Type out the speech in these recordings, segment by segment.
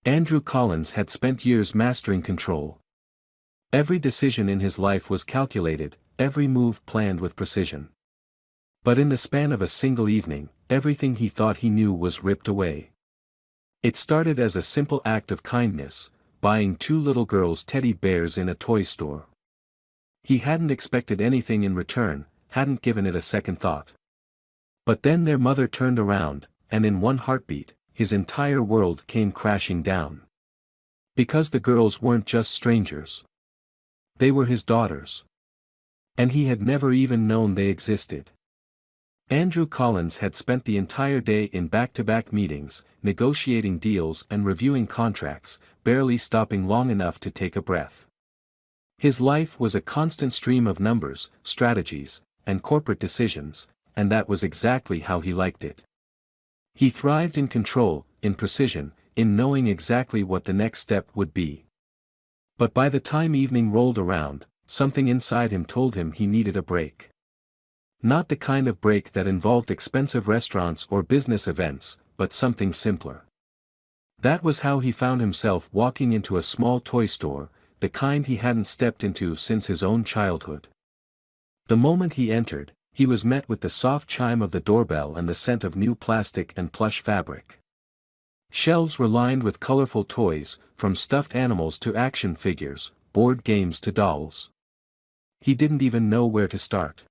Andrew Collins had spent years mastering control. Every decision in his life was calculated, every move planned with precision. But in the span of a single evening, everything he thought he knew was ripped away. It started as a simple act of kindness, buying two little girls teddy bears in a toy store. He hadn't expected anything in return, hadn't given it a second thought. But then their mother turned around, and in one heartbeat, his entire world came crashing down. Because the girls weren't just strangers. They were his daughters. And he had never even known they existed. Andrew Collins had spent the entire day in back-to-back meetings, negotiating deals and reviewing contracts, barely stopping long enough to take a breath. His life was a constant stream of numbers, strategies, and corporate decisions, and that was exactly how he liked it. He thrived in control, in precision, in knowing exactly what the next step would be. But by the time evening rolled around, something inside him told him he needed a break. Not the kind of break that involved expensive restaurants or business events, but something simpler. That was how he found himself walking into a small toy store, the kind he hadn't stepped into since his own childhood. The moment he entered, he was met with the soft chime of the doorbell and the scent of new plastic and plush fabric. Shelves were lined with colorful toys, from stuffed animals to action figures, board games to dolls. He didn't even know where to start.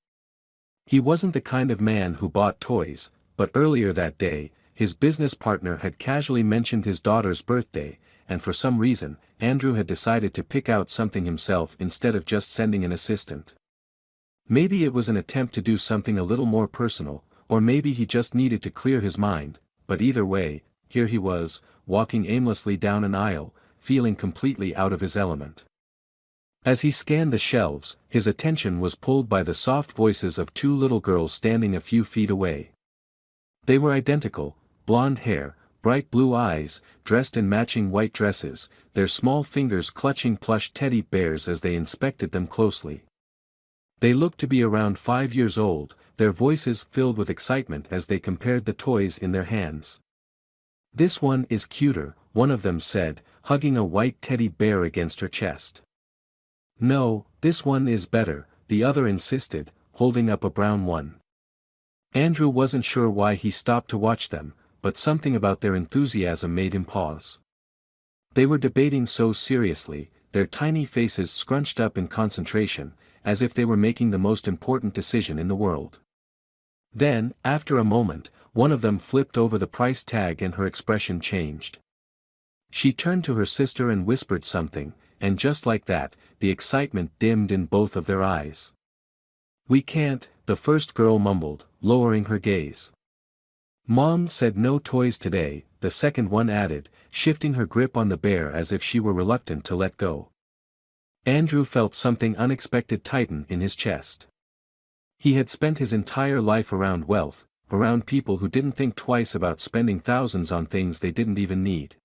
He wasn't the kind of man who bought toys, but earlier that day, his business partner had casually mentioned his daughter's birthday, and for some reason, Andrew had decided to pick out something himself instead of just sending an assistant. Maybe it was an attempt to do something a little more personal, or maybe he just needed to clear his mind, but either way, here he was, walking aimlessly down an aisle, feeling completely out of his element. As he scanned the shelves, his attention was pulled by the soft voices of two little girls standing a few feet away. They were identical, blonde hair, bright blue eyes, dressed in matching white dresses, their small fingers clutching plush teddy bears as they inspected them closely. They looked to be around 5 years old, their voices filled with excitement as they compared the toys in their hands. "This one is cuter," one of them said, hugging a white teddy bear against her chest. "No, this one is better," the other insisted, holding up a brown one. Andrew wasn't sure why he stopped to watch them, but something about their enthusiasm made him pause. They were debating so seriously, their tiny faces scrunched up in concentration, as if they were making the most important decision in the world. Then, after a moment, one of them flipped over the price tag and her expression changed. She turned to her sister and whispered something, and just like that, the excitement dimmed in both of their eyes. "We can't," the first girl mumbled, lowering her gaze. "Mom said no toys today," the second one added, shifting her grip on the bear as if she were reluctant to let go. Andrew felt something unexpected tighten in his chest. He had spent his entire life around wealth, around people who didn't think twice about spending thousands on things they didn't even need.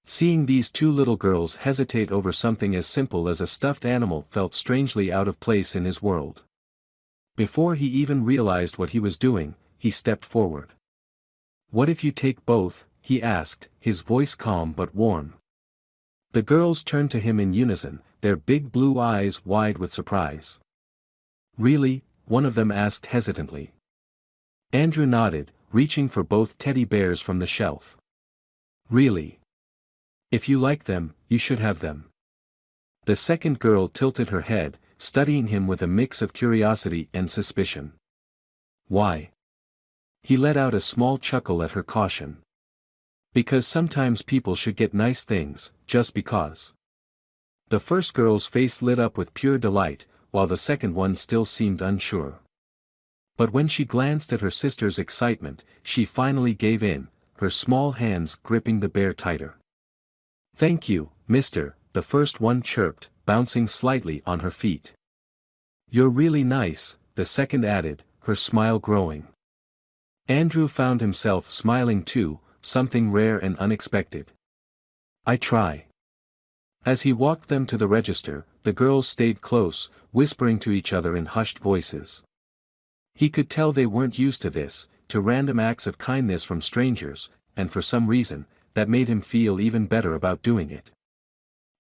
Seeing these two little girls hesitate over something as simple as a stuffed animal felt strangely out of place in his world. Before he even realized what he was doing, he stepped forward. "What if you take both?" he asked, his voice calm but warm. The girls turned to him in unison, their big blue eyes wide with surprise. "Really?" one of them asked hesitantly. Andrew nodded, reaching for both teddy bears from the shelf. "Really? If you like them, you should have them." The second girl tilted her head, studying him with a mix of curiosity and suspicion. "Why?" He let out a small chuckle at her caution. "Because sometimes people should get nice things, just because." The first girl's face lit up with pure delight, while the second one still seemed unsure. But when she glanced at her sister's excitement, she finally gave in, her small hands gripping the bear tighter. "Thank you, mister," the first one chirped, bouncing slightly on her feet. "You're really nice," the second added, her smile growing. Andrew found himself smiling too, something rare and unexpected. "I try." As he walked them to the register, the girls stayed close, whispering to each other in hushed voices. He could tell they weren't used to this, to random acts of kindness from strangers, and for some reason, that made him feel even better about doing it.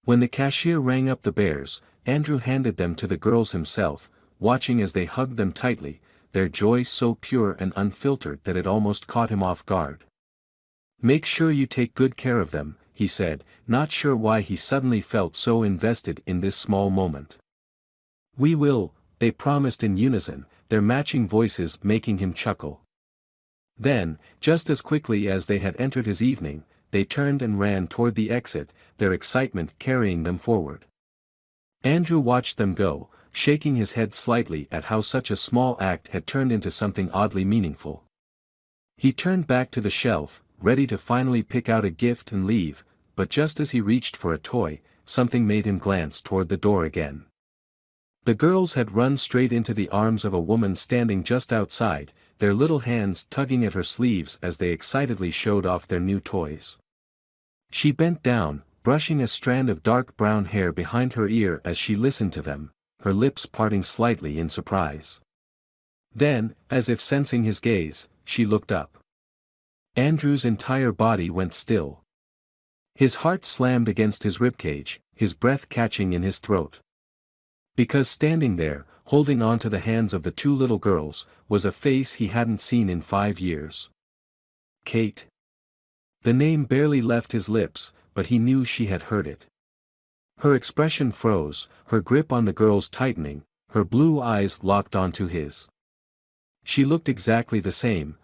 When the cashier rang up the bears, Andrew handed them to the girls himself, watching as they hugged them tightly, their joy so pure and unfiltered that it almost caught him off guard. "Make sure you take good care of them," he said, not sure why he suddenly felt so invested in this small moment. "We will," they promised in unison, their matching voices making him chuckle. Then, just as quickly as they had entered his evening, they turned and ran toward the exit, their excitement carrying them forward. Andrew watched them go, shaking his head slightly at how such a small act had turned into something oddly meaningful. He turned back to the shelf, ready to finally pick out a gift and leave, but just as he reached for a toy, something made him glance toward the door again. The girls had run straight into the arms of a woman standing just outside, their little hands tugging at her sleeves as they excitedly showed off their new toys. She bent down, brushing a strand of dark brown hair behind her ear as she listened to them, her lips parting slightly in surprise. Then, as if sensing his gaze, she looked up. Andrew's entire body went still. His heart slammed against his ribcage, his breath catching in his throat. Because standing there, holding on to the hands of the two little girls, was a face he hadn't seen in 5 years. Kate. The name barely left his lips, but he knew she had heard it. Her expression froze, her grip on the girls tightening, her blue eyes locked onto his. She looked exactly the same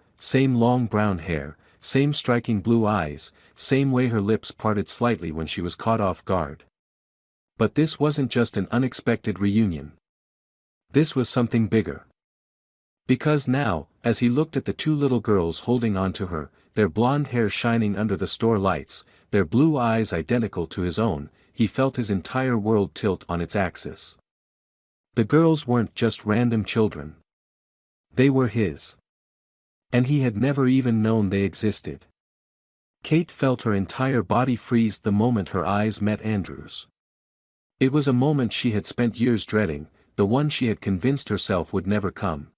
long brown hair, same striking blue eyes, same way her lips parted slightly when she was caught off guard. But this wasn't just an unexpected reunion. This was something bigger. Because now, as he looked at the two little girls holding on to her, their blonde hair shining under the store lights, their blue eyes identical to his own, he felt his entire world tilt on its axis. The girls weren't just random children. They were his. And he had never even known they existed. Kate felt her entire body freeze the moment her eyes met Andrew's. It was a moment she had spent years dreading, the one she had convinced herself would never come.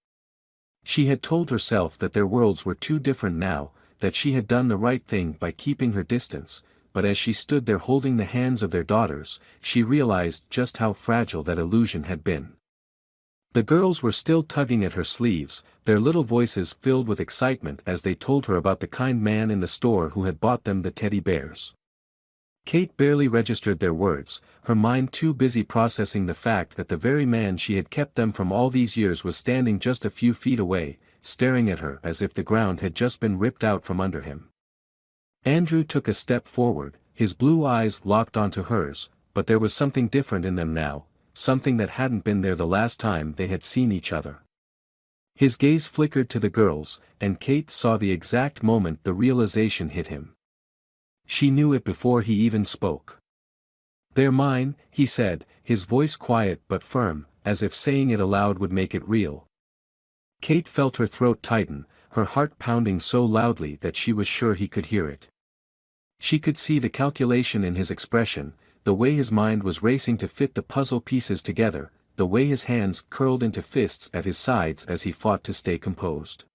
She had told herself that their worlds were too different now, that she had done the right thing by keeping her distance, but as she stood there holding the hands of their daughters, she realized just how fragile that illusion had been. The girls were still tugging at her sleeves, their little voices filled with excitement as they told her about the kind man in the store who had bought them the teddy bears. Kate barely registered their words, her mind too busy processing the fact that the very man she had kept them from all these years was standing just a few feet away, staring at her as if the ground had just been ripped out from under him. Andrew took a step forward, his blue eyes locked onto hers, but there was something different in them now, something that hadn't been there the last time they had seen each other. His gaze flickered to the girls, and Kate saw the exact moment the realization hit him. She knew it before he even spoke. "They're mine," he said, his voice quiet but firm, as if saying it aloud would make it real. Kate felt her throat tighten, her heart pounding so loudly that she was sure he could hear it. She could see the calculation in his expression, the way his mind was racing to fit the puzzle pieces together, the way his hands curled into fists at his sides as he fought to stay composed.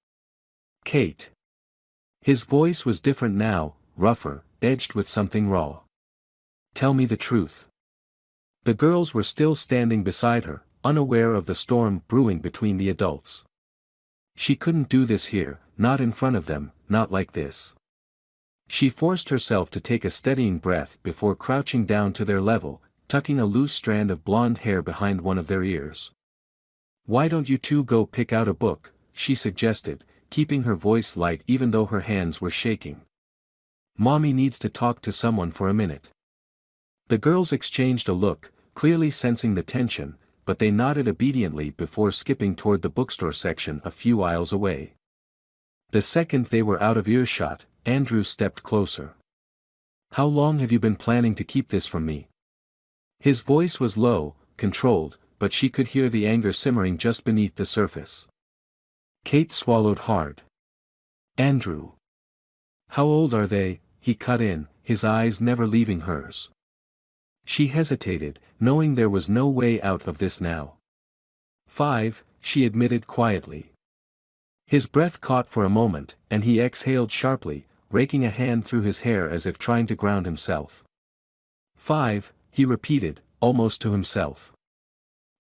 "Kate." His voice was different now, rougher, edged with something raw. "Tell me the truth." The girls were still standing beside her, unaware of the storm brewing between the adults. She couldn't do this here, not in front of them, not like this. She forced herself to take a steadying breath before crouching down to their level, tucking a loose strand of blonde hair behind one of their ears. "Why don't you two go pick out a book?" she suggested, keeping her voice light even though her hands were shaking. "Mommy needs to talk to someone for a minute." The girls exchanged a look, clearly sensing the tension, but they nodded obediently before skipping toward the bookstore section a few aisles away. The second they were out of earshot, Andrew stepped closer. "How long have you been planning to keep this from me?" His voice was low, controlled, but she could hear the anger simmering just beneath the surface. Kate swallowed hard. "Andrew. How old are they?" he cut in, his eyes never leaving hers. She hesitated, knowing there was no way out of this now. 5, she admitted quietly. His breath caught for a moment, and he exhaled sharply, raking a hand through his hair as if trying to ground himself. 5, he repeated, almost to himself.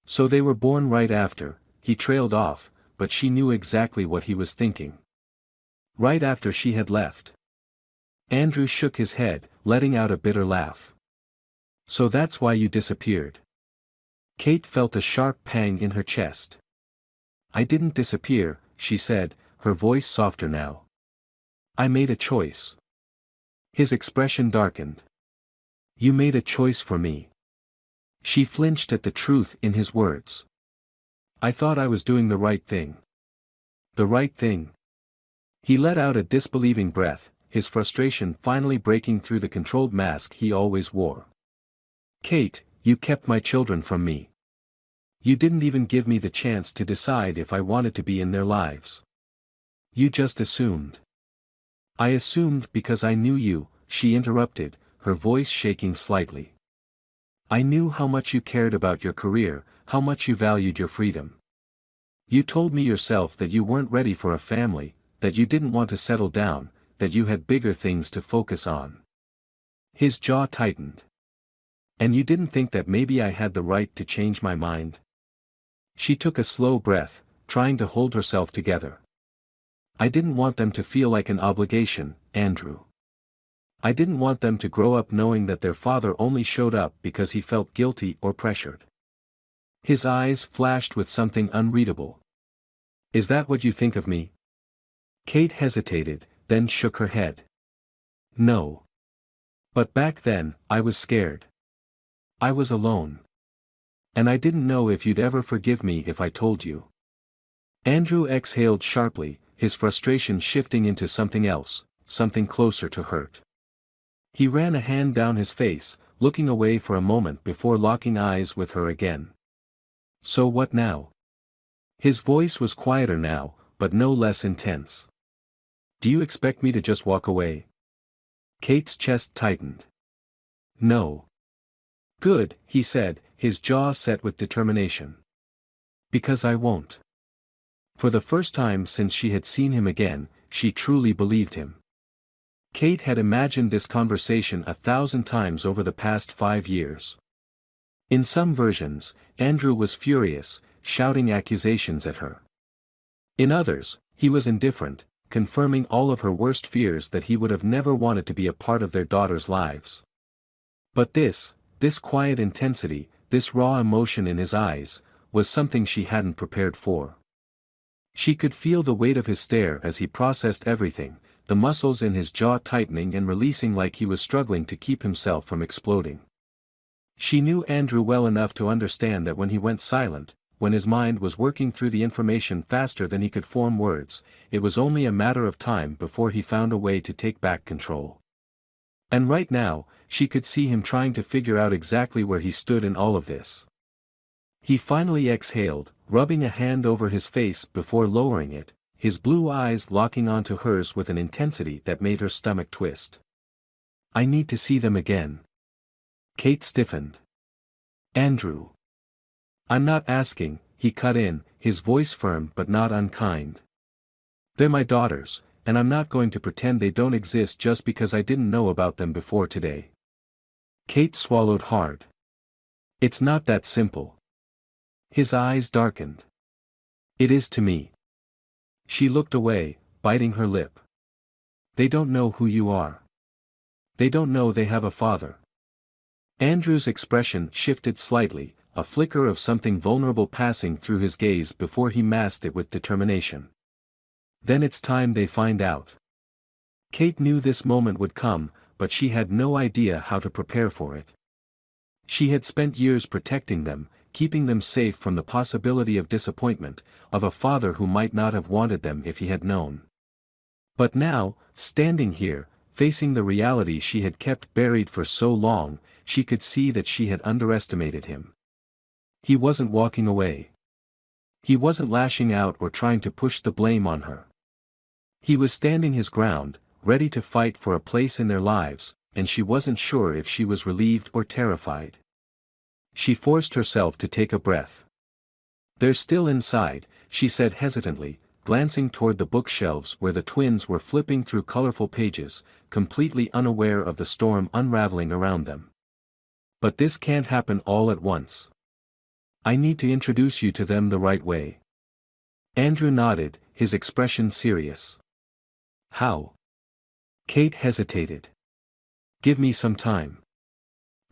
So they were born right after, he trailed off, but she knew exactly what he was thinking. Right after she had left. Andrew shook his head, letting out a bitter laugh. So that's why you disappeared. Kate felt a sharp pang in her chest. I didn't disappear, she said, her voice softer now. I made a choice. His expression darkened. You made a choice for me. She flinched at the truth in his words. I thought I was doing the right thing. The right thing. He let out a disbelieving breath, his frustration finally breaking through the controlled mask he always wore. Kate, you kept my children from me. You didn't even give me the chance to decide if I wanted to be in their lives. You just assumed. I assumed because I knew you, she interrupted, her voice shaking slightly. I knew how much you cared about your career, how much you valued your freedom. You told me yourself that you weren't ready for a family, that you didn't want to settle down, that you had bigger things to focus on. His jaw tightened. And you didn't think that maybe I had the right to change my mind? She took a slow breath, trying to hold herself together. I didn't want them to feel like an obligation, Andrew. I didn't want them to grow up knowing that their father only showed up because he felt guilty or pressured. His eyes flashed with something unreadable. Is that what you think of me? Kate hesitated, then shook her head. No. But back then, I was scared. I was alone. And I didn't know if you'd ever forgive me if I told you. Andrew exhaled sharply, his frustration shifting into something else, something closer to hurt. He ran a hand down his face, looking away for a moment before locking eyes with her again. So what now? His voice was quieter now, but no less intense. Do you expect me to just walk away? Kate's chest tightened. No. Good, he said, his jaw set with determination. Because I won't. For the first time since she had seen him again, she truly believed him. Kate had imagined this conversation 1,000 times over the past 5 years. In some versions, Andrew was furious, shouting accusations at her. In others, he was indifferent, confirming all of her worst fears that he would have never wanted to be a part of their daughters' lives. But this quiet intensity, this raw emotion in his eyes, was something she hadn't prepared for. She could feel the weight of his stare as he processed everything, the muscles in his jaw tightening and releasing like he was struggling to keep himself from exploding. She knew Andrew well enough to understand that when he went silent, when his mind was working through the information faster than he could form words, it was only a matter of time before he found a way to take back control. And right now, she could see him trying to figure out exactly where he stood in all of this. He finally exhaled, rubbing a hand over his face before lowering it, his blue eyes locking onto hers with an intensity that made her stomach twist. I need to see them again. Kate stiffened. Andrew. I'm not asking, he cut in, his voice firm but not unkind. They're my daughters, and I'm not going to pretend they don't exist just because I didn't know about them before today. Kate swallowed hard. It's not that simple. His eyes darkened. It is to me. She looked away, biting her lip. They don't know who you are. They don't know they have a father. Andrew's expression shifted slightly, a flicker of something vulnerable passing through his gaze before he masked it with determination. Then it's time they find out. Kate knew this moment would come, but she had no idea how to prepare for it. She had spent years protecting them, keeping them safe from the possibility of disappointment, of a father who might not have wanted them if he had known. But now, standing here, facing the reality she had kept buried for so long, she could see that she had underestimated him. He wasn't walking away. He wasn't lashing out or trying to push the blame on her. He was standing his ground, ready to fight for a place in their lives, and she wasn't sure if she was relieved or terrified. She forced herself to take a breath. They're still inside, she said hesitantly, glancing toward the bookshelves where the twins were flipping through colorful pages, completely unaware of the storm unraveling around them. But this can't happen all at once. I need to introduce you to them the right way. Andrew nodded, his expression serious. How? Kate hesitated. Give me some time.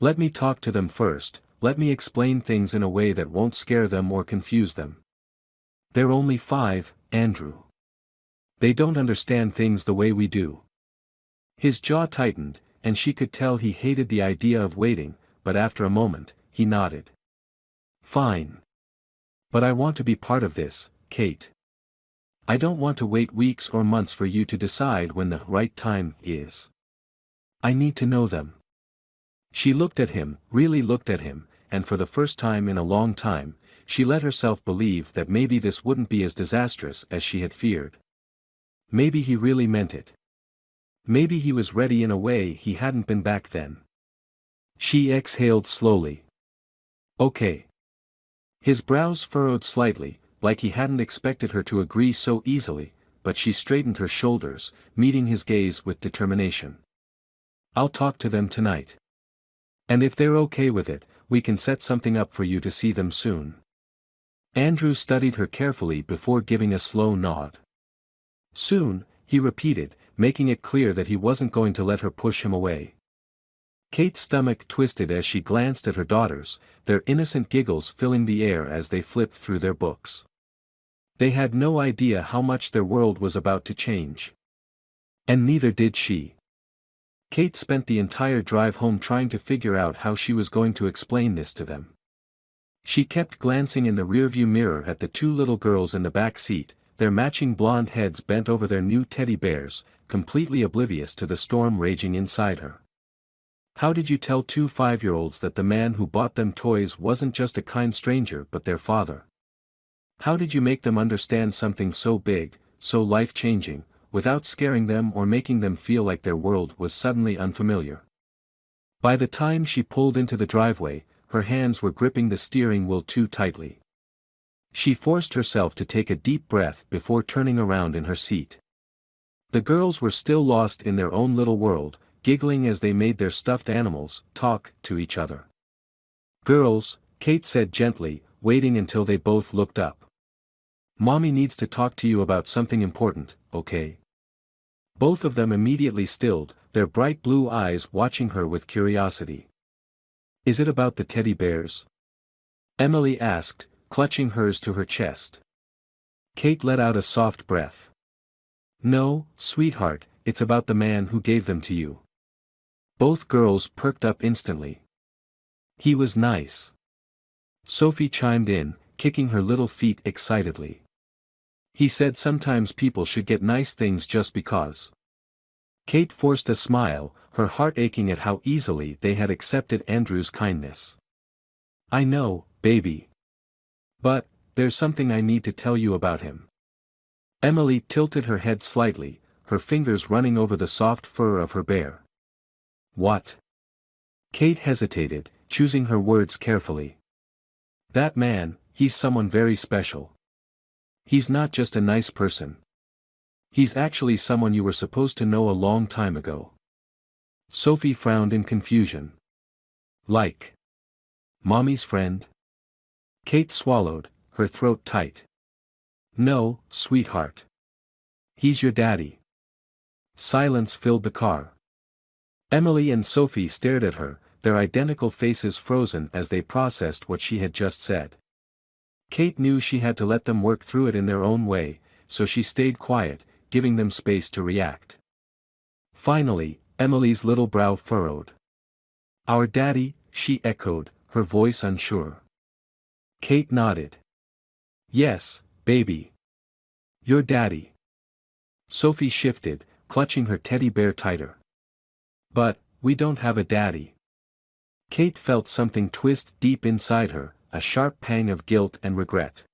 Let me talk to them first, let me explain things in a way that won't scare them or confuse them. They're only 5, Andrew. They don't understand things the way we do. His jaw tightened, and she could tell he hated the idea of waiting, but after a moment, he nodded. Fine. But I want to be part of this, Kate. I don't want to wait weeks or months for you to decide when the right time is. I need to know them. She looked at him, really looked at him, and for the first time in a long time, she let herself believe that maybe this wouldn't be as disastrous as she had feared. Maybe he really meant it. Maybe he was ready in a way he hadn't been back then. She exhaled slowly. Okay. His brows furrowed slightly, like he hadn't expected her to agree so easily, but she straightened her shoulders, meeting his gaze with determination. I'll talk to them tonight. And if they're okay with it, we can set something up for you to see them soon. Andrew studied her carefully before giving a slow nod. Soon, he repeated, making it clear that he wasn't going to let her push him away. Kate's stomach twisted as she glanced at her daughters, their innocent giggles filling the air as they flipped through their books. They had no idea how much their world was about to change. And neither did she. Kate spent the entire drive home trying to figure out how she was going to explain this to them. She kept glancing in the rearview mirror at the 2 little girls in the back seat, their matching blonde heads bent over their new teddy bears, completely oblivious to the storm raging inside her. How did you tell 2 5-year-olds that the man who bought them toys wasn't just a kind stranger but their father? How did you make them understand something so big, so life-changing, without scaring them or making them feel like their world was suddenly unfamiliar? By the time she pulled into the driveway, her hands were gripping the steering wheel too tightly. She forced herself to take a deep breath before turning around in her seat. The girls were still lost in their own little world, giggling as they made their stuffed animals talk to each other. Girls, Kate said gently, waiting until they both looked up. Mommy needs to talk to you about something important, okay? Both of them immediately stilled, their bright blue eyes watching her with curiosity. Is it about the teddy bears? Emily asked, clutching hers to her chest. Kate let out a soft breath. No, sweetheart, it's about the man who gave them to you. Both girls perked up instantly. He was nice. Sophie chimed in, kicking her little feet excitedly. He said sometimes people should get nice things just because. Kate forced a smile, her heart aching at how easily they had accepted Andrew's kindness. I know, baby. But, there's something I need to tell you about him. Emily tilted her head slightly, her fingers running over the soft fur of her bear. What? Kate hesitated, choosing her words carefully. That man, he's someone very special. He's not just a nice person. He's actually someone you were supposed to know a long time ago. Sophie frowned in confusion. Like Mommy's friend? Kate swallowed, her throat tight. No, sweetheart. He's your daddy. Silence filled the car. Emily and Sophie stared at her, their identical faces frozen as they processed what she had just said. Kate knew she had to let them work through it in their own way, so she stayed quiet, giving them space to react. Finally, Emily's little brow furrowed. Our daddy, she echoed, her voice unsure. Kate nodded. Yes, baby. Your daddy. Sophie shifted, clutching her teddy bear tighter. But, we don't have a daddy. Kate felt something twist deep inside her, a sharp pang of guilt and regret.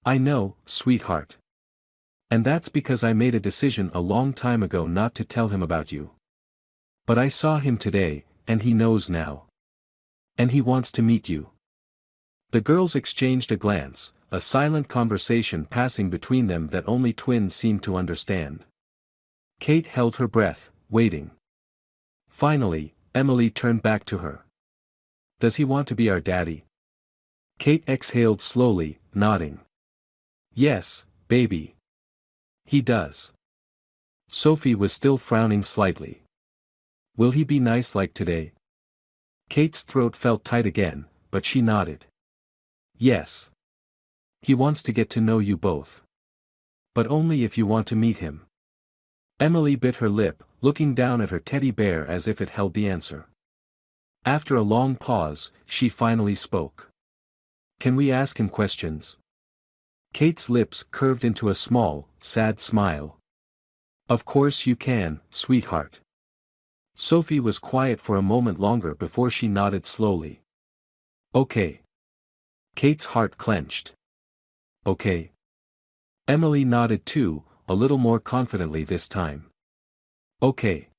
I know, sweetheart. And that's because I made a decision a long time ago not to tell him about you. But I saw him today, and he knows now. And he wants to meet you. The girls exchanged a glance, a silent conversation passing between them that only twins seemed to understand. Kate held her breath, waiting. Finally, Emily turned back to her. "Does he want to be our daddy?" Kate exhaled slowly, nodding. "Yes, baby. He does." Sophie was still frowning slightly. "Will he be nice like today?" Kate's throat felt tight again, but she nodded. "Yes. He wants to get to know you both. But only if you want to meet him." Emily bit her lip, looking down at her teddy bear as if it held the answer. After a long pause, she finally spoke. "Can we ask him questions?" Kate's lips curved into a small, sad smile. "Of course you can, sweetheart." Sophie was quiet for a moment longer before she nodded slowly. "Okay." Kate's heart clenched. "Okay." Emily nodded too, a little more confidently this time. "Okay."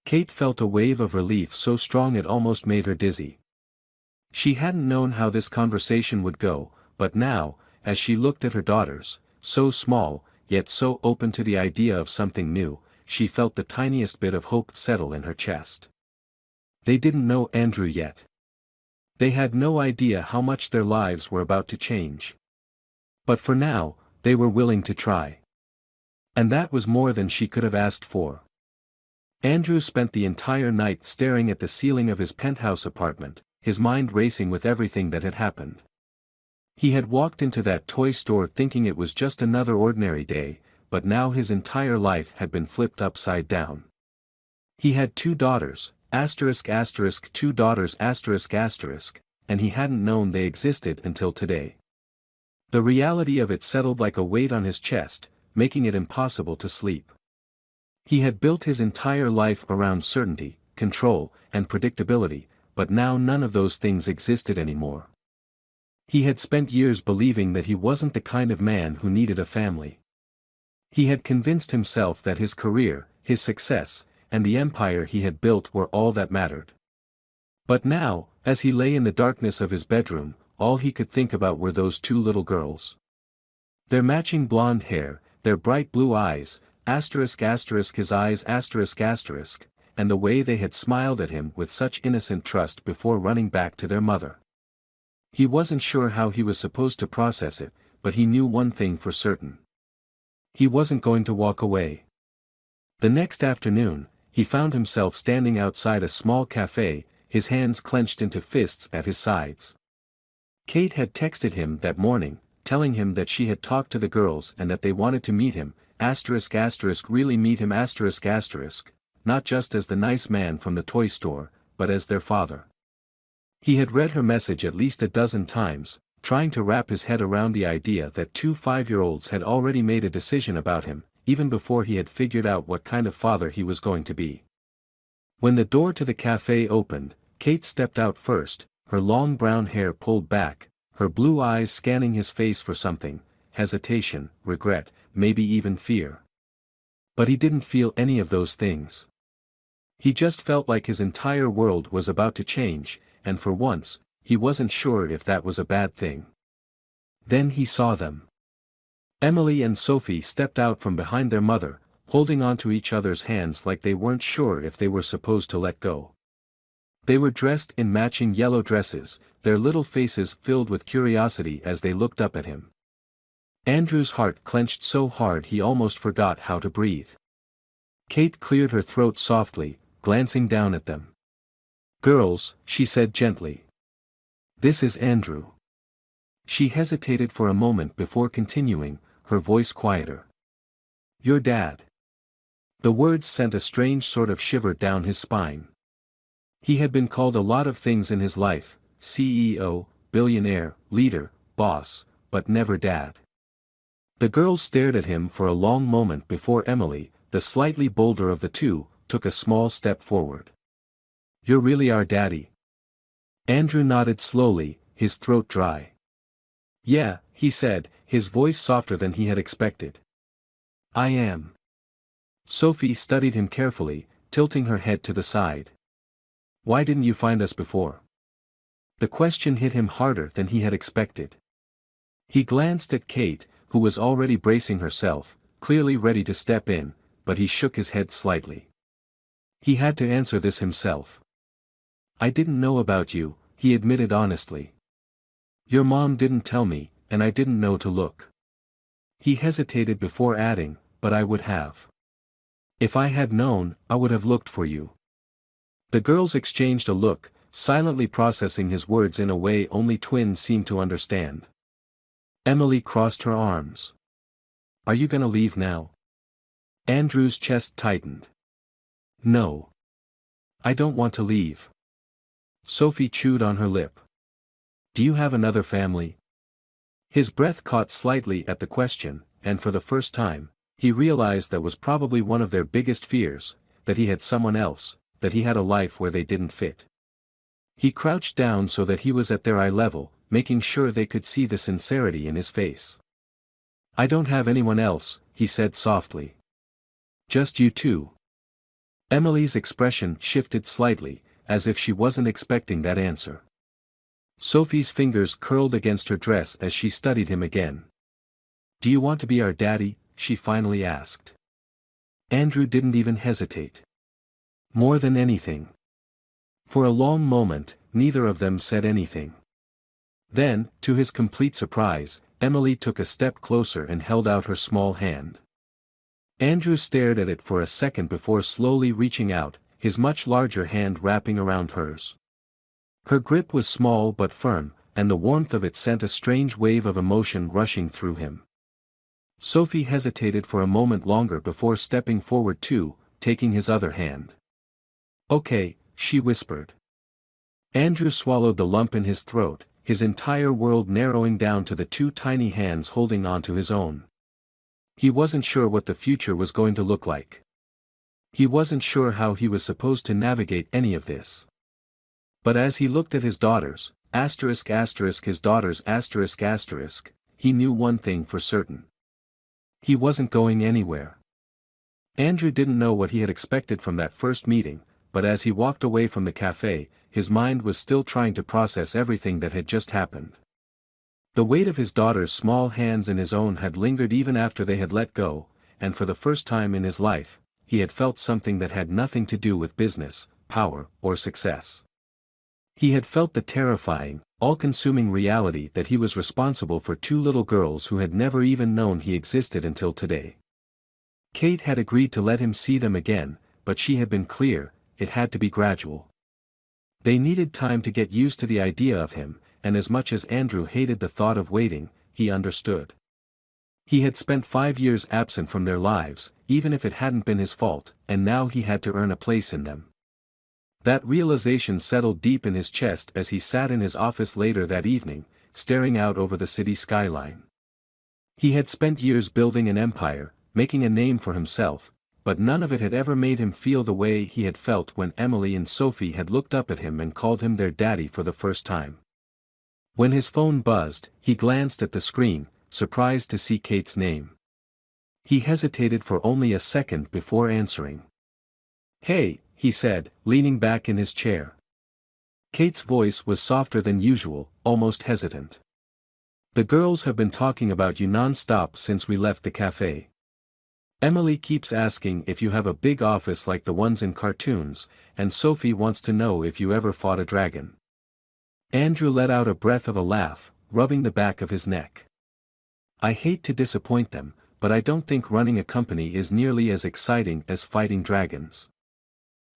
Kate felt a wave of relief so strong it almost made her dizzy. She hadn't known how this conversation would go, but now, as she looked at her daughters, so small, yet so open to the idea of something new, she felt the tiniest bit of hope settle in her chest. They didn't know Andrew yet. They had no idea how much their lives were about to change. But for now, they were willing to try. And that was more than she could have asked for. Andrew spent the entire night staring at the ceiling of his penthouse apartment, his mind racing with everything that had happened. He had walked into that toy store thinking it was just another ordinary day, but now his entire life had been flipped upside down. He had 2 daughters, ***, 2 daughters ***, and he hadn't known they existed until today. The reality of it settled like a weight on his chest, making it impossible to sleep. He had built his entire life around certainty, control, and predictability, but now none of those things existed anymore. He had spent years believing that he wasn't the kind of man who needed a family. He had convinced himself that his career, his success, and the empire he had built were all that mattered. But now, as he lay in the darkness of his bedroom, all he could think about were those 2 little girls. Their matching blonde hair, their bright blue eyes, his eyes ***, and the way they had smiled at him with such innocent trust before running back to their mother. He wasn't sure how he was supposed to process it, but he knew one thing for certain. He wasn't going to walk away. The next afternoon, he found himself standing outside a small cafe, his hands clenched into fists at his sides. Kate had texted him that morning, telling him that she had talked to the girls and that they wanted to meet him, really meet him ***, not just as the nice man from the toy store, but as their father. He had read her message at least a dozen times, trying to wrap his head around the idea that 2 5-year-olds had already made a decision about him, even before he had figured out what kind of father he was going to be. When the door to the cafe opened, Kate stepped out first, her long brown hair pulled back, her blue eyes scanning his face for something, hesitation, regret, maybe even fear. But he didn't feel any of those things. He just felt like his entire world was about to change, and for once, he wasn't sure if that was a bad thing. Then he saw them. Emily and Sophie stepped out from behind their mother, holding onto each other's hands like they weren't sure if they were supposed to let go. They were dressed in matching yellow dresses, their little faces filled with curiosity as they looked up at him. Andrew's heart clenched so hard he almost forgot how to breathe. Kate cleared her throat softly, glancing down at them. "Girls," she said gently. "This is Andrew." She hesitated for a moment before continuing, her voice quieter. "Your dad." The words sent a strange sort of shiver down his spine. He had been called a lot of things in his life, CEO, billionaire, leader, boss, but never dad. The girls stared at him for a long moment before Emily, the slightly bolder of the 2, took a small step forward. "You're really our daddy?" Andrew nodded slowly, his throat dry. "Yeah," he said, his voice softer than he had expected. "I am." Sophie studied him carefully, tilting her head to the side. "Why didn't you find us before?" The question hit him harder than he had expected. He glanced at Kate, who was already bracing herself, clearly ready to step in, but he shook his head slightly. He had to answer this himself. "I didn't know about you," he admitted honestly. "Your mom didn't tell me, and I didn't know to look." He hesitated before adding, "But I would have. If I had known, I would have looked for you." The girls exchanged a look, silently processing his words in a way only twins seem to understand. Emily crossed her arms. "Are you gonna leave now?" Andrew's chest tightened. "No. I don't want to leave." Sophie chewed on her lip. "Do you have another family?" His breath caught slightly at the question, and for the first time, he realized that was probably one of their biggest fears, that he had someone else, that he had a life where they didn't fit. He crouched down so that he was at their eye level, making sure they could see the sincerity in his face. "I don't have anyone else," he said softly. "Just you two." Emily's expression shifted slightly, as if she wasn't expecting that answer. Sophie's fingers curled against her dress as she studied him again. "Do you want to be our daddy?" she finally asked. Andrew didn't even hesitate. "More than anything." For a long moment, neither of them said anything. Then, to his complete surprise, Emily took a step closer and held out her small hand. Andrew stared at it for a second before slowly reaching out, his much larger hand wrapping around hers. Her grip was small but firm, and the warmth of it sent a strange wave of emotion rushing through him. Sophie hesitated for a moment longer before stepping forward too, taking his other hand. "Okay," she whispered. Andrew swallowed the lump in his throat, his entire world narrowing down to the two tiny hands holding onto his own. He wasn't sure what the future was going to look like. He wasn't sure how he was supposed to navigate any of this. But as he looked at his daughters, his daughters, he knew one thing for certain. He wasn't going anywhere. Andrew didn't know what he had expected from that first meeting, but as he walked away from the cafe, his mind was still trying to process everything that had just happened. The weight of his daughter's small hands in his own had lingered even after they had let go, and for the first time in his life, he had felt something that had nothing to do with business, power, or success. He had felt the terrifying, all-consuming reality that he was responsible for two little girls who had never even known he existed until today. Kate had agreed to let him see them again, but she had been clear, it had to be gradual. They needed time to get used to the idea of him, and as much as Andrew hated the thought of waiting, he understood. He had spent 5 years absent from their lives, even if it hadn't been his fault, and now he had to earn a place in them. That realization settled deep in his chest as he sat in his office later that evening, staring out over the city skyline. He had spent years building an empire, making a name for himself, but none of it had ever made him feel the way he had felt when Emily and Sophie had looked up at him and called him their daddy for the first time. When his phone buzzed, he glanced at the screen, surprised to see Kate's name. He hesitated for only a second before answering. "Hey," he said, leaning back in his chair. Kate's voice was softer than usual, almost hesitant. "The girls have been talking about you non-stop since we left the cafe. Emily keeps asking if you have a big office like the ones in cartoons, and Sophie wants to know if you ever fought a dragon." Andrew let out a breath of a laugh, rubbing the back of his neck. "I hate to disappoint them, but I don't think running a company is nearly as exciting as fighting dragons."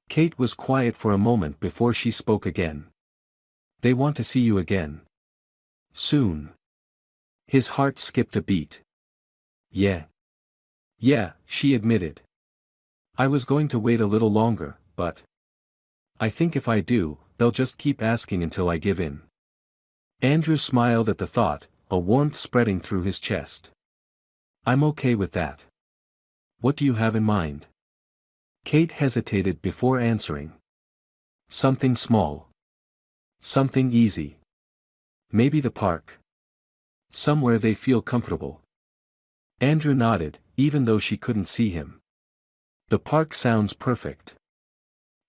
Kate was quiet for a moment before she spoke again. "They want to see you again. Soon." His heart skipped a beat. Yeah, she admitted. "I was going to wait a little longer, but I think if I do, they'll just keep asking until I give in." Andrew smiled at the thought, a warmth spreading through his chest. "I'm okay with that. What do you have in mind?" Kate hesitated before answering. "Something small. Something easy. Maybe the park. Somewhere they feel comfortable." Andrew nodded, even though she couldn't see him. "The park sounds perfect."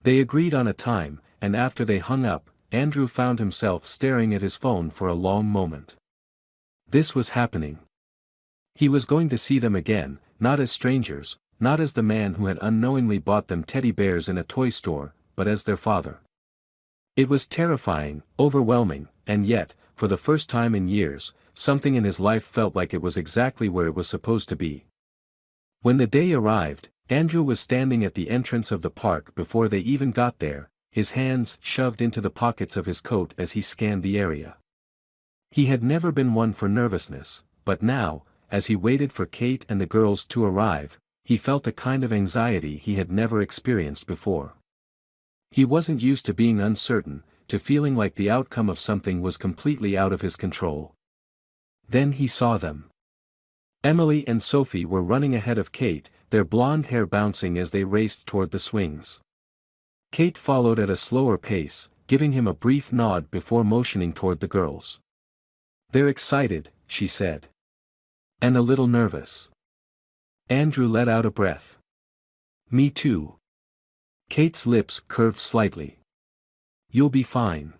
They agreed on a time, and after they hung up, Andrew found himself staring at his phone for a long moment. This was happening. He was going to see them again, not as strangers, not as the man who had unknowingly bought them teddy bears in a toy store, but as their father. It was terrifying, overwhelming, and yet, for the first time in years, something in his life felt like it was exactly where it was supposed to be. When the day arrived, Andrew was standing at the entrance of the park before they even got there, his hands shoved into the pockets of his coat as he scanned the area. He had never been one for nervousness, but now, as he waited for Kate and the girls to arrive, he felt a kind of anxiety he had never experienced before. He wasn't used to being uncertain, to feeling like the outcome of something was completely out of his control. Then he saw them. Emily and Sophie were running ahead of Kate, their blonde hair bouncing as they raced toward the swings. Kate followed at a slower pace, giving him a brief nod before motioning toward the girls. "They're excited," she said. "And a little nervous." Andrew let out a breath. "Me too." Kate's lips curved slightly. "You'll be fine."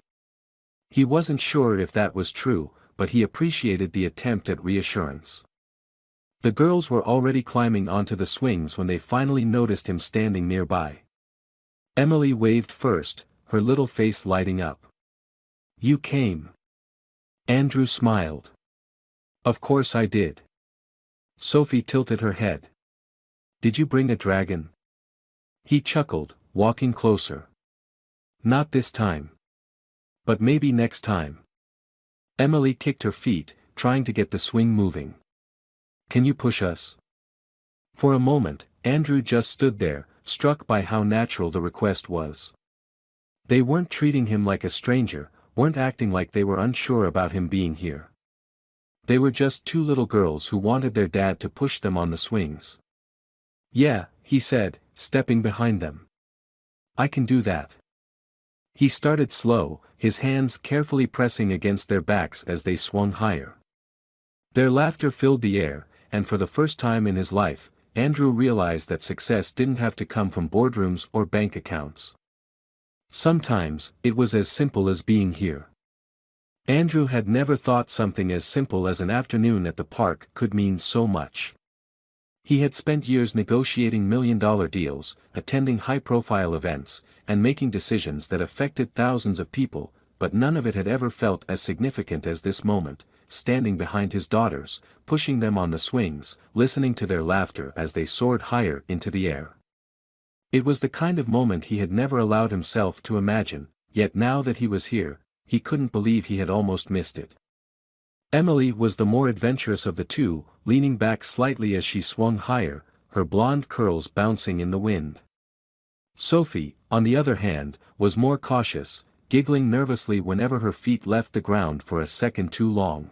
He wasn't sure if that was true, but he appreciated the attempt at reassurance. The girls were already climbing onto the swings when they finally noticed him standing nearby. Emily waved first, her little face lighting up. "You came." Andrew smiled. "Of course I did." Sophie tilted her head. "Did you bring a dragon?" He chuckled, walking closer. "Not this time. But maybe next time." Emily kicked her feet, trying to get the swing moving. "Can you push us?" For a moment, Andrew just stood there, struck by how natural the request was. They weren't treating him like a stranger, weren't acting like they were unsure about him being here. They were just two little girls who wanted their dad to push them on the swings. "Yeah," he said, stepping behind them. "I can do that." He started slow, his hands carefully pressing against their backs as they swung higher. Their laughter filled the air, and for the first time in his life, Andrew realized that success didn't have to come from boardrooms or bank accounts. Sometimes, it was as simple as being here. Andrew had never thought something as simple as an afternoon at the park could mean so much. He had spent years negotiating million-dollar deals, attending high-profile events, and making decisions that affected thousands of people, but none of it had ever felt as significant as this moment, standing behind his daughters, pushing them on the swings, listening to their laughter as they soared higher into the air. It was the kind of moment he had never allowed himself to imagine, yet now that he was here, he couldn't believe he had almost missed it. Emily was the more adventurous of the two, leaning back slightly as she swung higher, her blonde curls bouncing in the wind. Sophie, on the other hand, was more cautious, giggling nervously whenever her feet left the ground for a second too long.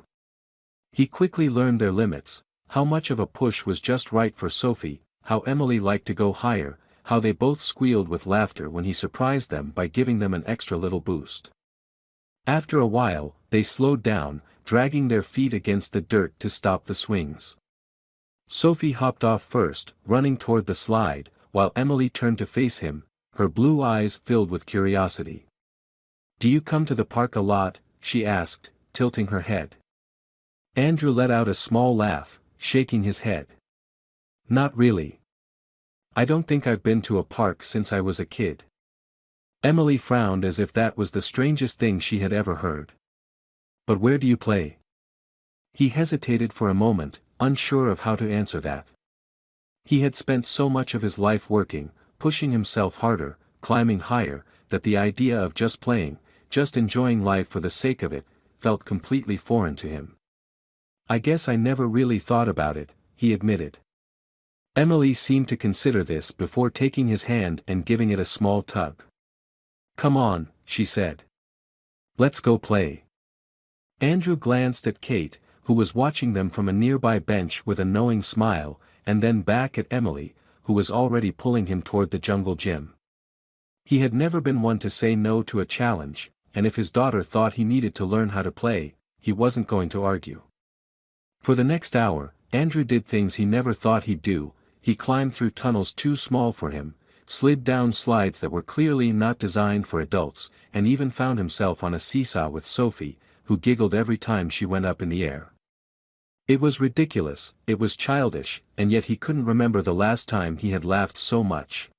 He quickly learned their limits, how much of a push was just right for Sophie, how Emily liked to go higher, how they both squealed with laughter when he surprised them by giving them an extra little boost. After a while, they slowed down, dragging their feet against the dirt to stop the swings. Sophie hopped off first, running toward the slide, while Emily turned to face him, her blue eyes filled with curiosity. "Do you come to the park a lot?" she asked, tilting her head. Andrew let out a small laugh, shaking his head. "Not really. I don't think I've been to a park since I was a kid." Emily frowned as if that was the strangest thing she had ever heard. "But where do you play?" He hesitated for a moment, unsure of how to answer that. He had spent so much of his life working, pushing himself harder, climbing higher, that the idea of just playing, just enjoying life for the sake of it, felt completely foreign to him. "I guess I never really thought about it," he admitted. Emily seemed to consider this before taking his hand and giving it a small tug. "Come on," she said. "Let's go play." Andrew glanced at Kate, who was watching them from a nearby bench with a knowing smile, and then back at Emily, who was already pulling him toward the jungle gym. He had never been one to say no to a challenge, and if his daughter thought he needed to learn how to play, he wasn't going to argue. For the next hour, Andrew did things he never thought he'd do. He climbed through tunnels too small for him, slid down slides that were clearly not designed for adults, and even found himself on a seesaw with Sophie, who giggled every time she went up in the air. It was ridiculous, it was childish, and yet he couldn't remember the last time he had laughed so much.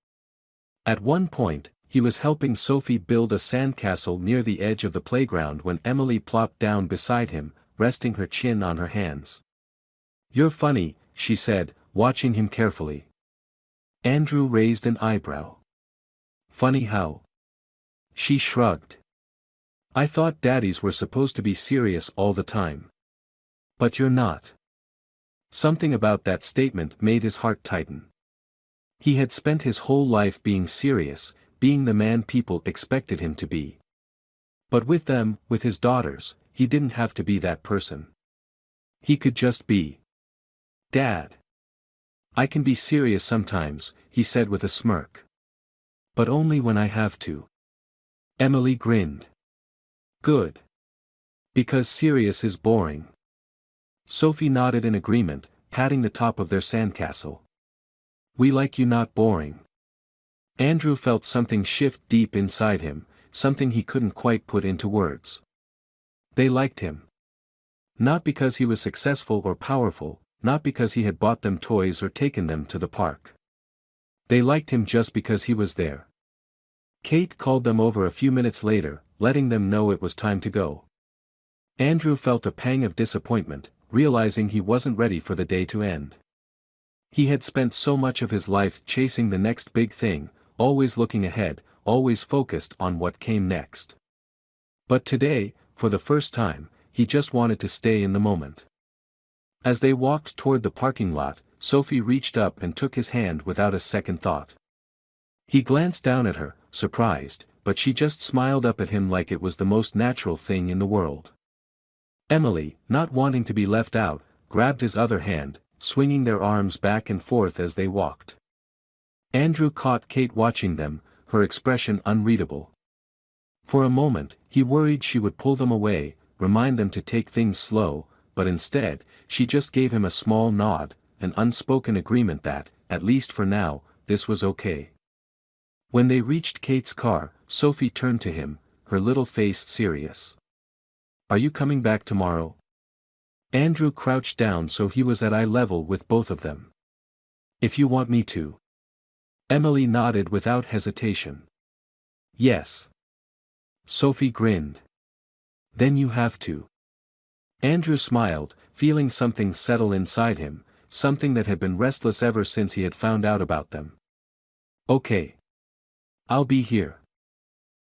At one point, he was helping Sophie build a sandcastle near the edge of the playground when Emily plopped down beside him, resting her chin on her hands. "You're funny," she said, watching him carefully. Andrew raised an eyebrow. "Funny how?" She shrugged. "I thought daddies were supposed to be serious all the time. But you're not." Something about that statement made his heart tighten. He had spent his whole life being serious, being the man people expected him to be. But with them, with his daughters, he didn't have to be that person. He could just be Dad. "I can be serious sometimes," he said with a smirk. "But only when I have to." Emily grinned. "Good. Because serious is boring." Sophie nodded in agreement, patting the top of their sandcastle. "We like you not boring." Andrew felt something shift deep inside him, something he couldn't quite put into words. They liked him. Not because he was successful or powerful, not because he had bought them toys or taken them to the park. They liked him just because he was there. Kate called them over a few minutes later, letting them know it was time to go. Andrew felt a pang of disappointment, realizing he wasn't ready for the day to end. He had spent so much of his life chasing the next big thing, always looking ahead, always focused on what came next. But today, for the first time, he just wanted to stay in the moment. As they walked toward the parking lot, Sophie reached up and took his hand without a second thought. He glanced down at her, surprised, but she just smiled up at him like it was the most natural thing in the world. Emily, not wanting to be left out, grabbed his other hand, swinging their arms back and forth as they walked. Andrew caught Kate watching them, her expression unreadable. For a moment, he worried she would pull them away, remind them to take things slow, but instead, she just gave him a small nod, an unspoken agreement that, at least for now, this was okay. When they reached Kate's car, Sophie turned to him, her little face serious. "Are you coming back tomorrow?" Andrew crouched down so he was at eye level with both of them. "If you want me to." Emily nodded without hesitation. "Yes." Sophie grinned. "Then you have to." Andrew smiled, feeling something settle inside him, something that had been restless ever since he had found out about them. "Okay. I'll be here."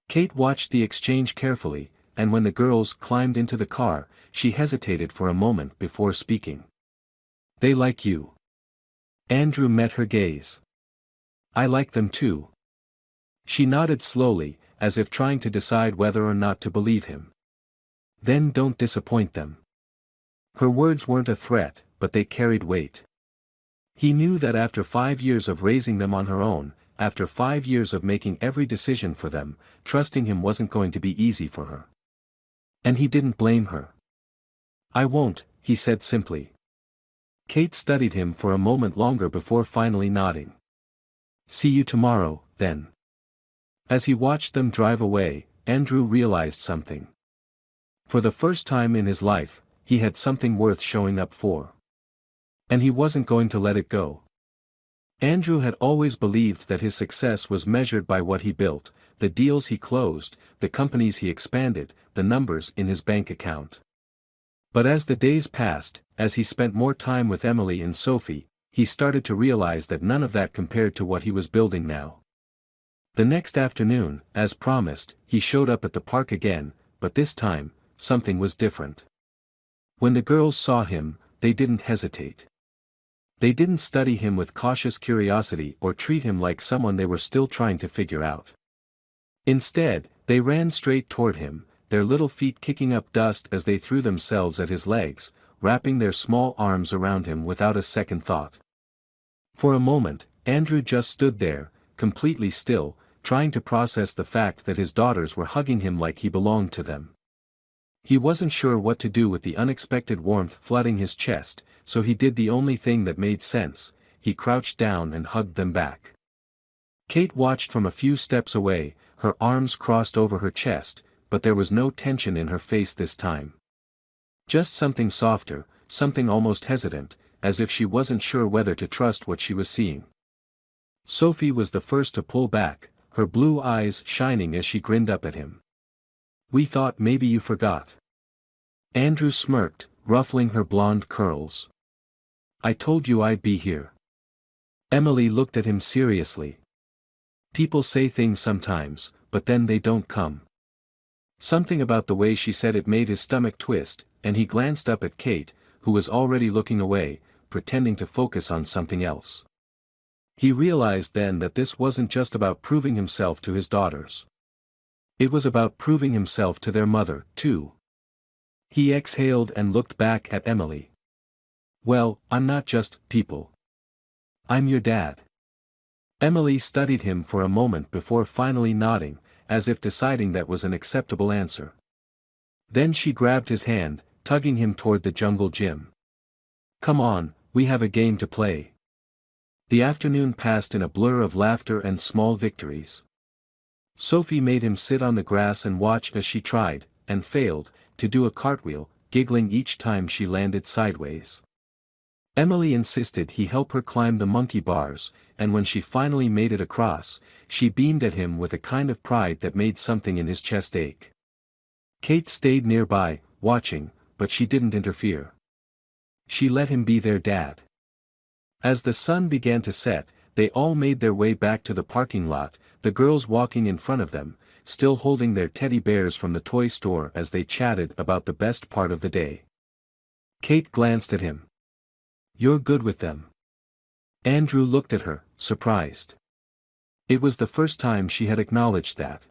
Kate watched the exchange carefully, and when the girls climbed into the car, she hesitated for a moment before speaking. "They like you." Andrew met her gaze. "I like them too." She nodded slowly, as if trying to decide whether or not to believe him. "Then don't disappoint them." Her words weren't a threat, but they carried weight. He knew that after 5 years of raising them on her own, after 5 years of making every decision for them, trusting him wasn't going to be easy for her. And he didn't blame her. "I won't," he said simply. Kate studied him for a moment longer before finally nodding. "See you tomorrow, then." As he watched them drive away, Andrew realized something. For the first time in his life, he had something worth showing up for. And he wasn't going to let it go. Andrew had always believed that his success was measured by what he built, the deals he closed, the companies he expanded, the numbers in his bank account. But as the days passed, as he spent more time with Emily and Sophie, he started to realize that none of that compared to what he was building now. The next afternoon, as promised, he showed up at the park again, but this time, something was different. When the girls saw him, they didn't hesitate. They didn't study him with cautious curiosity or treat him like someone they were still trying to figure out. Instead, they ran straight toward him, their little feet kicking up dust as they threw themselves at his legs, wrapping their small arms around him without a second thought. For a moment, Andrew just stood there, completely still, trying to process the fact that his daughters were hugging him like he belonged to them. He wasn't sure what to do with the unexpected warmth flooding his chest, so he did the only thing that made sense, he crouched down and hugged them back. Kate watched from a few steps away, her arms crossed over her chest, but there was no tension in her face this time. Just something softer, something almost hesitant, as if she wasn't sure whether to trust what she was seeing. Sophie was the first to pull back, her blue eyes shining as she grinned up at him. "We thought maybe you forgot." Andrew smirked, ruffling her blonde curls. "I told you I'd be here." Emily looked at him seriously. "People say things sometimes, but then they don't come." Something about the way she said it made his stomach twist, and he glanced up at Kate, who was already looking away, pretending to focus on something else. He realized then that this wasn't just about proving himself to his daughters. It was about proving himself to their mother, too. He exhaled and looked back at Emily. "Well, I'm not just people. I'm your dad." Emily studied him for a moment before finally nodding, as if deciding that was an acceptable answer. Then she grabbed his hand, tugging him toward the jungle gym. "Come on, we have a game to play." The afternoon passed in a blur of laughter and small victories. Sophie made him sit on the grass and watch as she tried, and failed, to do a cartwheel, giggling each time she landed sideways. Emily insisted he help her climb the monkey bars, and when she finally made it across, she beamed at him with a kind of pride that made something in his chest ache. Kate stayed nearby, watching, but she didn't interfere. She let him be their dad. As the sun began to set, they all made their way back to the parking lot, the girls walking in front of them, still holding their teddy bears from the toy store as they chatted about the best part of the day. Kate glanced at him. "You're good with them." Andrew looked at her, surprised. It was the first time she had acknowledged that.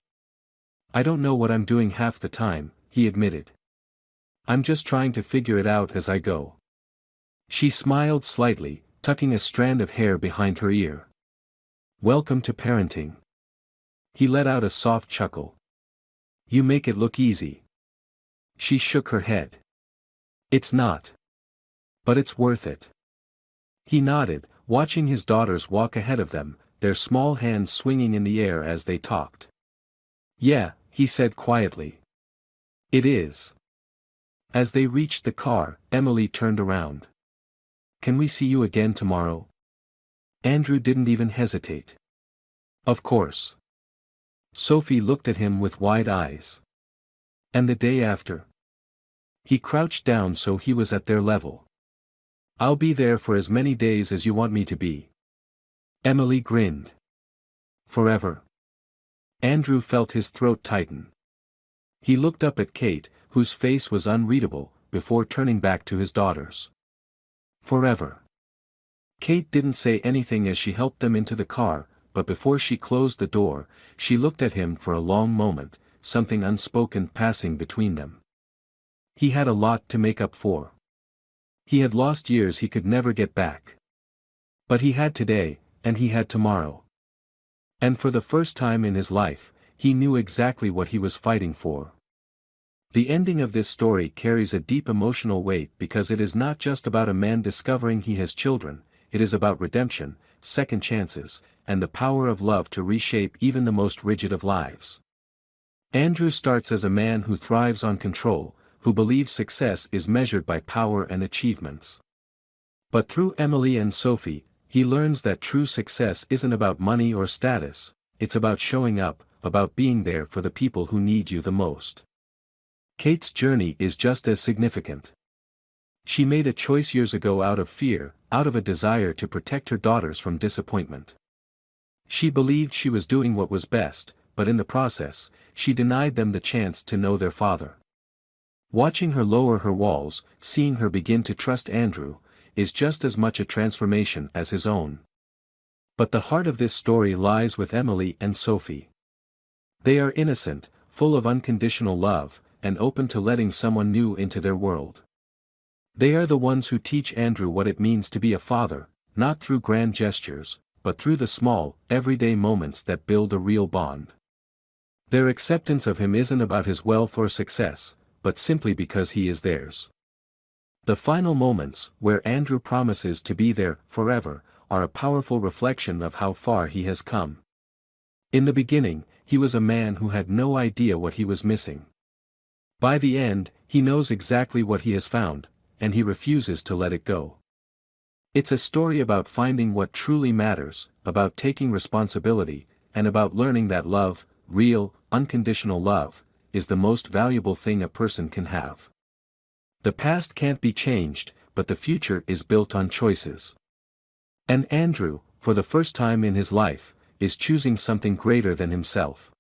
"I don't know what I'm doing half the time," he admitted. "I'm just trying to figure it out as I go." She smiled slightly, tucking a strand of hair behind her ear. "Welcome to parenting." He let out a soft chuckle. "You make it look easy." She shook her head. "It's not. But it's worth it." He nodded, watching his daughters walk ahead of them, their small hands swinging in the air as they talked. "Yeah," he said quietly. "It is." As they reached the car, Emily turned around. "Can we see you again tomorrow?" Andrew didn't even hesitate. "Of course." Sophie looked at him with wide eyes. "And the day after?" He crouched down so he was at their level. "I'll be there for as many days as you want me to be." Emily grinned. "Forever?" Andrew felt his throat tighten. He looked up at Kate, whose face was unreadable, before turning back to his daughters. "Forever." Kate didn't say anything as she helped them into the car, but before she closed the door, she looked at him for a long moment, something unspoken passing between them. He had a lot to make up for. He had lost years he could never get back. But he had today, and he had tomorrow. And for the first time in his life, he knew exactly what he was fighting for. The ending of this story carries a deep emotional weight because it is not just about a man discovering he has children, it is about redemption, second chances, and the power of love to reshape even the most rigid of lives. Andrew starts as a man who thrives on control, who believes success is measured by power and achievements. But through Emily and Sophie, he learns that true success isn't about money or status, it's about showing up, about being there for the people who need you the most. Kate's journey is just as significant. She made a choice years ago out of fear, out of a desire to protect her daughters from disappointment. She believed she was doing what was best, but in the process, she denied them the chance to know their father. Watching her lower her walls, seeing her begin to trust Andrew, is just as much a transformation as his own. But the heart of this story lies with Emily and Sophie. They are innocent, full of unconditional love, and open to letting someone new into their world. They are the ones who teach Andrew what it means to be a father, not through grand gestures, but through the small, everyday moments that build a real bond. Their acceptance of him isn't about his wealth or success, but simply because he is theirs. The final moments, where Andrew promises to be there forever, are a powerful reflection of how far he has come. In the beginning, he was a man who had no idea what he was missing. By the end, he knows exactly what he has found, and he refuses to let it go. It's a story about finding what truly matters, about taking responsibility, and about learning that love, real, unconditional love, is the most valuable thing a person can have. The past can't be changed, but the future is built on choices. And Andrew, for the first time in his life, is choosing something greater than himself.